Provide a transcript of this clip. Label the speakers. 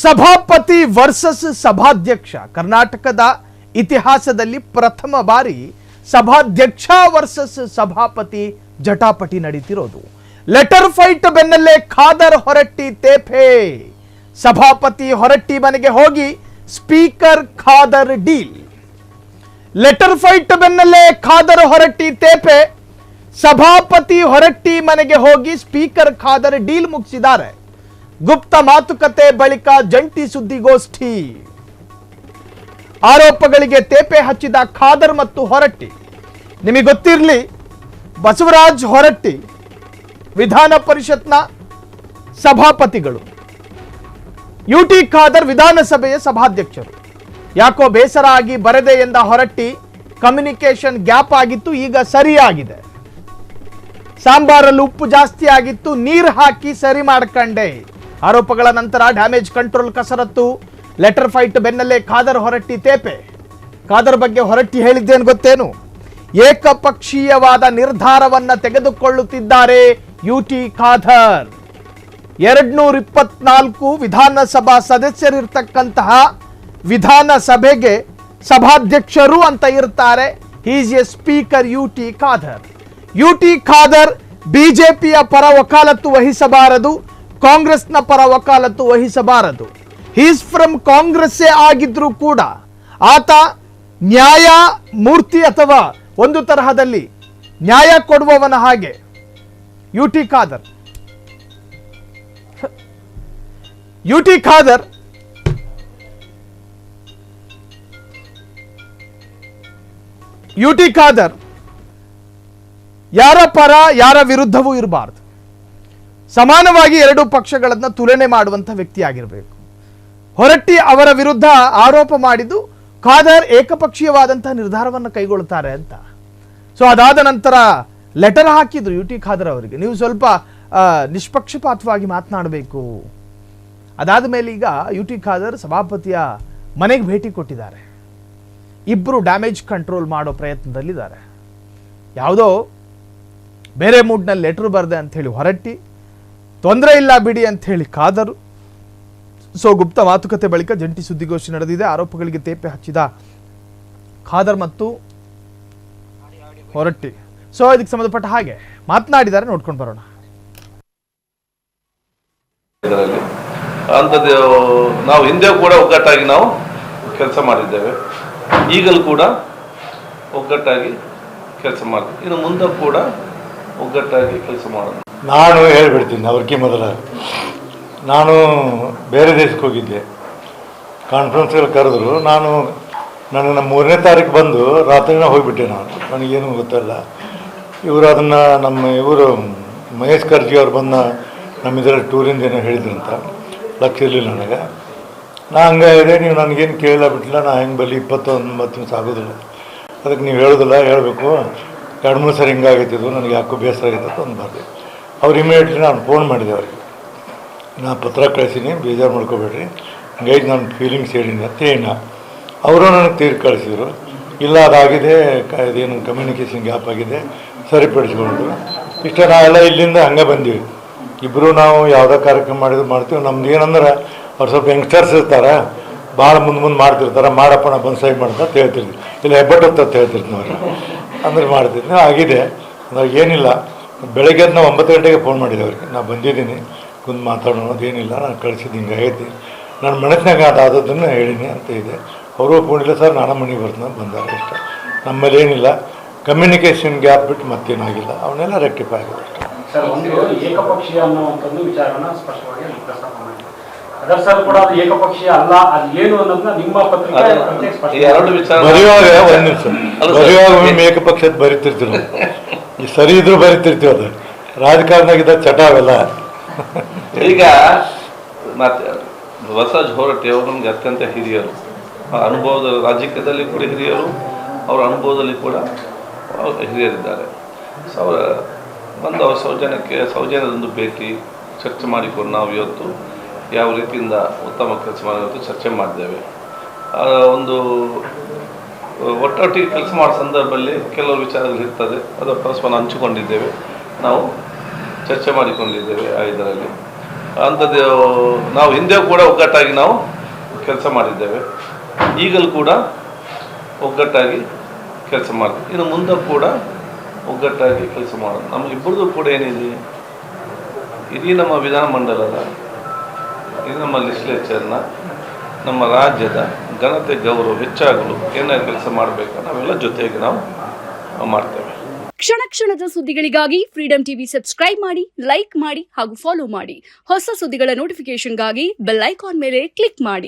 Speaker 1: ಸಭಾಪತಿ ವರ್ಸಸ್ ಸಭಾಧ್ಯಕ್ಷ ಕರ್ನಾಟಕದ ಇತಿಹಾಸದಲ್ಲಿ ಪ್ರಥಮ ಬಾರಿ ಸಭಾಧ್ಯಕ್ಷ ವರ್ಸಸ್ ಸಭಾಪತಿ ಜಟಾಪಟಿ ನಡೀತಿರೋದು. ಲೆಟರ್ ಫೈಟ್ ಬೆನ್ನಲ್ಲೇ ಖಾದರ್ ಹೊರಟ್ಟಿ ತೇಪೆ. ಸಭಾಪತಿ ಹೊರಟ್ಟಿ ಮನೆಗೆ ಹೋಗಿ speaker Khader deal. Letter fight ಬೆನ್ನಲ್ಲೇ ಖಾದರ್ ಹೊರಟ್ಟಿ ತೇಪೆ. ಸಭಾಪತಿ ಹೊರಟ್ಟಿ ಮನೆಗೆ ಹೋಗಿ ಸ್ಪೀಕರ್ ಖಾದರ್ ಡೀಲ್ ಮುಗಿಸಿದ್ದಾರೆ. ಗುಪ್ತ ಮಾತುಕತೆ ಬಳಿಕ ಜಂಟಿ ಸುದ್ದಿಗೋಷ್ಠಿ. ಆರೋಪಗಳಿಗೆ ತೇಪೆ ಹಚ್ಚಿದ ಖಾದರ್ ಮತ್ತು ಹೊರಟ್ಟಿ. ನಿಮಗೆ ಗೊತ್ತಿರಲಿ, ಬಸವರಾಜ್ ಹೊರಟ್ಟಿ ವಿಧಾನ ಪರಿಷತ್ನ ಸಭಾಪತಿಗಳು, ಯುಟಿ ಖಾದರ್ ವಿಧಾನಸಭೆಯ ಸಭಾಧ್ಯಕ್ಷರು. ಯಾಕೋ ಬೇಸರ ಆಗಿ ಬರದೆ ಎಂದ ಹೊರಟ್ಟಿ ಕಮ್ಯುನಿಕೇಶನ್ ಗ್ಯಾಪ್ ಆಗಿತ್ತು, ಈಗ ಸರಿಯಾಗಿದೆ. ಸಾಂಬಾರಲ್ಲಿ ಉಪ್ಪು ಜಾಸ್ತಿ ಆಗಿತ್ತು, ನೀರು ಹಾಕಿ ಸರಿ ಮಾಡ್ಕಂಡೆ. ಆರೋಪಗಳ ನಂತರ ಡ್ಯಾಮೇಜ್ ಕಂಟ್ರೋಲ್ ಕಸರತ್ತು. ಲೆಟರ್ ಫೈಟ್ ಬೆನ್ನಲ್ಲೇ ಖಾದರ್ ಹೊರಟ್ಟಿ ತೇಪೆ. ಖಾದರ್ ಬಗ್ಗೆ ಹೊರಟ್ಟಿ ಹೇಳಿದ್ದೇನು ಗೊತ್ತೇನು? ಏಕಪಕ್ಷೀಯವಾದ ನಿರ್ಧಾರವನ್ನ ತೆಗೆದುಕೊಳ್ಳುತ್ತಿದ್ದಾರೆ ಯುಟಿ ಖಾದರ್. 224 ವಿಧಾನಸಭಾ ಸದಸ್ಯರಿರ್ತಕ್ಕಂತಹ ವಿಧಾನಸಭೆಗೆ ಸಭಾಧ್ಯಕ್ಷರು ಅಂತ ಇರ್ತಾರೆ. Is a speaker UT Khader. UT Khader ಬಿಜೆಪಿಯ ಪರ ವಕಾಲತ್ತು ವಹಿಸಬಾರದು, ಕಾಂಗ್ರೆಸ್ನ ಪರ ವಕಾಲತ್ತು ವಹಿಸಬಾರದು. ಹೀಸ್ ಫ್ರಮ್ ಕಾಂಗ್ರೆಸ್ಸೇ ಆಗಿದ್ರೂ ಕೂಡ ಆತ ನ್ಯಾಯಮೂರ್ತಿ ಅಥವಾ ಒಂದು ತರಹದಲ್ಲಿ ನ್ಯಾಯ ಕೊಡುವವನ ಹಾಗೆ. ಯುಟಿ ಖಾದರ್ ಯಾರ ಪರ ಯಾರ ವಿರುದ್ಧವೂ ಇರಬಾರದು. ಸಮಾನವಾಗಿ ಎರಡು ಪಕ್ಷಗಳನ್ನ ತುಲನೆ ಮಾಡುವಂತ ವ್ಯಕ್ತಿಯಾಗಿರಬೇಕು. ಹೊರಟ್ಟಿ ಅವರ ವಿರುದ್ಧ ಆರೋಪ ಮಾಡಿದ್ದು ಖಾದರ್ ಏಕಪಕ್ಷೀಯವಾದಂತಹ ನಿರ್ಧಾರವನ್ನು ಕೈಗೊಳ್ಳುತ್ತಾರೆ ಅಂತ. ಸೊ ಅದಾದ ನಂತರ ಲೆಟರ್ ಹಾಕಿದ್ರು ಯುಟಿ ಖಾದರ್ ಅವರಿಗೆ, ನೀವು ಸ್ವಲ್ಪ ನಿಷ್ಪಕ್ಷಪಾತವಾಗಿ ಮಾತನಾಡಬೇಕು. ಅದಾದ ಮೇಲೆ ಈಗ ಯುಟಿ ಖಾದರ್ ಸಭಾಪತಿಯ ಮನೆಗೆ ಭೇಟಿ ಕೊಟ್ಟಿದ್ದಾರೆ. ಇಬ್ಬರು ಡ್ಯಾಮೇಜ್ ಕಂಟ್ರೋಲ್ ಮಾಡೋ ಪ್ರಯತ್ನದಲ್ಲಿದ್ದಾರೆ. ಯಾವುದೋ ಬೇರೆ ಮೂಡ್ನಲ್ಲಿ ಲೆಟರ್ ಬರದೆ ಅಂತ ಹೇಳಿ ಹೊರಟ್ಟಿ, ತೊಂದರೆ ಇಲ್ಲ ಬಿಡಿ ಅಂತ ಹೇಳಿ ಖಾದರ್. ಸೊ ಗುಪ್ತ ಮಾತುಕತೆ ಬಳಿಕ ಜಂಟಿ ಸುದ್ದಿಗೋಷ್ಠಿ ನಡೆದಿದೆ. ಆರೋಪಗಳಿಗೆ ತೇಪೆ ಹಚ್ಚಿದ ಖಾದರ್ ಮತ್ತು ಹೊರಟ್ಟಿ. ಸೊ ಇದಕ್ಕೆ ಸಂಬಂಧಪಟ್ಟ ಹಾಗೆ ಮಾತನಾಡಿದ್ದಾರೆ, ನೋಡ್ಕೊಂಡು ಬರೋಣ.
Speaker 2: ಅಂಥದ್ದು ನಾವು ಹಿಂದೆ ಕೂಡ ಒಗ್ಗಟ್ಟಾಗಿ ನಾವು ಕೆಲಸ ಮಾಡಿದ್ದೇವೆ, ಈಗಲೂ ಕೂಡ ಒಗ್ಗಟ್ಟಾಗಿ ಕೆಲಸ ಮಾಡ್ತೀವಿ, ಇನ್ನು ಮುಂದೆ ಕೂಡ ಒಗ್ಗಟ್ಟಾಗಿ ಕೆಲಸ ಮಾಡೋದು.
Speaker 3: ನಾನು ಹೇಳ್ಬಿಡ್ತೀನಿ ಅವ್ರಿಗೆ ಮೊದಲ, ನಾನು ಬೇರೆ ದೇಶಕ್ಕೆ ಹೋಗಿದ್ದೆ, ಕಾನ್ಫರೆನ್ಸ್ಗಳು ಕರೆದ್ರು. ನನ್ನ 3ನೇ ತಾರೀಕು ಬಂದು ರಾತ್ರಿನ ಹೋಗಿಬಿಟ್ಟೆ. ನನಗೇನು ಗೊತ್ತಲ್ಲ. ಇವರು ಅದನ್ನು ಇವರು ಮಹೇಶ್ ಕರ್ಜಿ ಅವ್ರು ಬಂದ ನಮ್ಮ ಇದರಲ್ಲಿ ಟೂರಿಂದ ಏನೋ ಹೇಳಿದ್ರಂತ, ಲಕ್ಷ ಇರಲಿಲ್ಲ ನನಗೆ. ನಾ ಹಂಗೆ ಇದೆ, ನೀವು ನನಗೇನು ಕೇಳಿಲ್ಲ ಬಿಟ್ಟಿಲ್ಲ, ನಾ ಹೆಂಗೆ ಬಲ್ಲಿ 29 ನಿಮಿಷ ಆಗೋದಿಲ್ಲ, ಅದಕ್ಕೆ ನೀವು ಹೇಳೋದಿಲ್ಲ, ಹೇಳಬೇಕು. 2-3 ಸರಿ ಹಿಂಗಾಗೈತಿದ್ದು, ನನಗೆ ಯಾಕೋ ಬೇಸರ ಆಗೈತೆ ಒಂದು ಬರ್ರಿ. ಅವ್ರು ಇಮಿಡಿಯೇಟ್ಲಿ ನಾನು ಫೋನ್ ಮಾಡಿದೆ ಅವ್ರಿಗೆ, ನಾ ಪತ್ರ ಕಳಿಸೀನಿ, ಬೇಜಾರು ಮಾಡ್ಕೋಬೇಡ್ರಿ, ಹಂಗಾಗಿ ನಾನು ಫೀಲಿಂಗ್ಸ್ ಹೇಳಿನಿ ಅಂತ ಏನ. ಅವರು ನನಗೆ ತೀರ್ ಕಳಿಸಿದ್ರು, ಇಲ್ಲ ಅದಾಗಿದೆ, ಇದೇನು ಕಮ್ಯುನಿಕೇಷನ್ ಗ್ಯಾಪ್ ಆಗಿದೆ, ಸರಿಪಡಿಸ್ಕೊಂಡು ಇಷ್ಟ. ನಾವೆಲ್ಲ ಇಲ್ಲಿಂದ ಹಂಗೆ ಬಂದೀವಿ, ಇಬ್ಬರು ನಾವು ಯಾವುದೇ ಕಾರ್ಯಕ್ರಮ ಮಾಡ್ತೀವಿ. ನಮ್ದು ಏನಂದ್ರೆ ಅವ್ರು ಸ್ವಲ್ಪ ಯಂಗ್ಸ್ಟರ್ಸ್ ಇರ್ತಾರೆ, ಭಾಳ ಮುಂದೆ ಮಾಡ್ತಿರ್ತಾರೆ, ಮಾಡಪ್ಪ ನಾ ಬಂದು ಸೈ ಮಾಡ್ತಾ ಅಂತ ಹೇಳ್ತಿರ್ತೀವಿ, ಇಲ್ಲ ಹೆಬ್ಬಟ್ಟು ಅಂತ ಹೇಳ್ತಿರ್ತೀವಿ ಅವ್ರು, ಅಂದ್ರೆ ಮಾಡ್ತಿದ್ವಿ. ಆಗಿದೆ, ಅದಾಗ ಏನಿಲ್ಲ. ಬೆಳಗ್ಗೆ ನಾವು 9 ಗಂಟೆಗೆ ಫೋನ್ ಮಾಡಿದೆ ಅವ್ರಿಗೆ, ನಾ ಬಂದಿದ್ದೀನಿ, ಕುಂದು ಮಾತಾಡೋದೇನಿಲ್ಲ, ನಾನು ಕಳಿಸಿದ್ದು ಹಿಂಗೆ ಆಗೈತಿ, ನನ್ನ ಮನಸ್ಸಿನಾಗ ಅದಾದದ್ದನ್ನು ಹೇಳಿನಿ ಅಂತ ಇದೆ. ಅವರು ಒಪ್ಕೊಂಡಿಲ್ಲ, ಸರ್ ನಾನು ಮನೆಗೆ ಬರ್ತೀನಿ ಬಂದಾಗ ಇಷ್ಟ. ನಮ್ಮಲ್ಲಿ ಏನಿಲ್ಲ, ಕಮ್ಯುನಿಕೇಷನ್ ಗ್ಯಾಪ್ ಬಿಟ್ಟು ಮತ್ತೇನಾಗಿಲ್ಲ, ಅವನ್ನೆಲ್ಲ ರೆಕ್ಟಿಫೈ ಆಗಿದೆ ಅಷ್ಟೇ.
Speaker 4: ಸರ್, ಒಂದು ಏಕಪಕ್ಷೀಯ ಅನ್ನುವಂಥದ್ದು ವಿಚಾರನ ಸ್ಪಷ್ಟವಾಗಿ ಪ್ರಸ್ತಾಪ ಮಾಡಿ, ಅದರ ಸರ್ ಕೂಡ ಅದು ಏಕಪಕ್ಷೀಯ ಅಲ್ಲ, ಅದು ಏನು ಅನ್ನೋದನ್ನ ನಿಮ್ಮ ಪತ್ರಿಕೆ
Speaker 3: ಬರೆಯುವಾಗ 1 ನಿಮಿಷ ಬರೆಯುವಾಗ ಒಮ್ಮೆ ಏಕಪಕ್ಷದ ಬರಿತಿರ್ತೀವಿ ನಾವು, ಈ ಸರಿ ಇದ್ರೂ ಬರಿತಿರ್ತೀವಿ. ಅದು ರಾಜಕಾರಣದಾಗಿದ್ದ ಚಟ ಅವೆಲ್ಲ.
Speaker 2: ಈಗ ಮತ್ತೆ ಬಸವರಾಜ್ ಹೊರಟ್ಟಿ ಅವರು ನಮ್ಗೆ ಅತ್ಯಂತ ಹಿರಿಯರು, ಅನುಭವದ ರಾಜಕೀಯದಲ್ಲಿ ಕೂಡ ಹಿರಿಯರು, ಅವರ ಅನುಭವದಲ್ಲಿ ಕೂಡ ಹಿರಿಯರಿದ್ದಾರೆ. ಸೊ ಅವರ ಬಂದು ಅವರ ಸೌಜನ್ಯದೊಂದು ಭೇಟಿ ಚರ್ಚೆ ಮಾಡಿಕೊಂಡು ನಾವು ಇವತ್ತು ಯಾವ ರೀತಿಯಿಂದ ಉತ್ತಮ ಕೆಲಸ ಮಾಡೋದು ಚರ್ಚೆ ಮಾಡಿದ್ದೇವೆ. ಒಂದು ಒಟ್ಟೊಟ್ಟಿಗೆ ಕೆಲಸ ಮಾಡೋ ಸಂದರ್ಭದಲ್ಲಿ ಕೆಲವು ವಿಚಾರಗಳು ಇರ್ತದೆ, ಅದು ಪರಸ್ಪರ ಹಂಚಿಕೊಂಡಿದ್ದೇವೆ, ನಾವು ಚರ್ಚೆ ಮಾಡಿಕೊಂಡಿದ್ದೇವೆ. ಇದರಲ್ಲಿ ಅಂಥದ್ದು ನಾವು ಹಿಂದೆ ಕೂಡ ಒಗ್ಗಟ್ಟಾಗಿ ನಾವು ಕೆಲಸ ಮಾಡಿದ್ದೇವೆ. ಈಗಲೂ ಕೂಡ ಒಗ್ಗಟ್ಟಾಗಿ ಕೆಲಸ ಮಾಡ್ತೀವಿ. ಇನ್ನು ಮುಂದೆ ಕೂಡ ಒಗ್ಗಟ್ಟಾಗಿ ಕೆಲಸ ಮಾಡೋದು. ನಮಗಿಬ್ಬರದು ಕೂಡ ಏನಿದೆ, ಇಡೀ ನಮ್ಮ ವಿಧಾನಮಂಡಲದ, ಇದು ನಮ್ಮ ಲೆಜಿಸ್ಲೇಚರ್ನ, ನಮ್ಮ ರಾಜ್ಯದ ಘನತೆ ಗೌರವ ಹೆಚ್ಚಾಗಲು ಏನಾದ್ರು ಕೆಲಸ ಮಾಡಬೇಕು, ನಾವೆಲ್ಲ ಜೊತೆಗೆ ನಾವು ಮಾಡ್ತೇವೆ.
Speaker 5: ಕ್ಷಣ ಕ್ಷಣದ ಸುದ್ದಿಗಳಿಗಾಗಿ ಫ್ರೀಡಂ ಟಿವಿ ಸಬ್ಸ್ಕ್ರೈಬ್ ಮಾಡಿ, ಲೈಕ್ ಮಾಡಿ ಹಾಗೂ ಫಾಲೋ ಮಾಡಿ. ಹೊಸ ಸುದ್ದಿಗಳ ನೋಟಿಫಿಕೇಶನ್ಗಾಗಿ ಬೆಲ್ ಐಕಾನ್ ಮೇಲೆ ಕ್ಲಿಕ್ ಮಾಡಿ.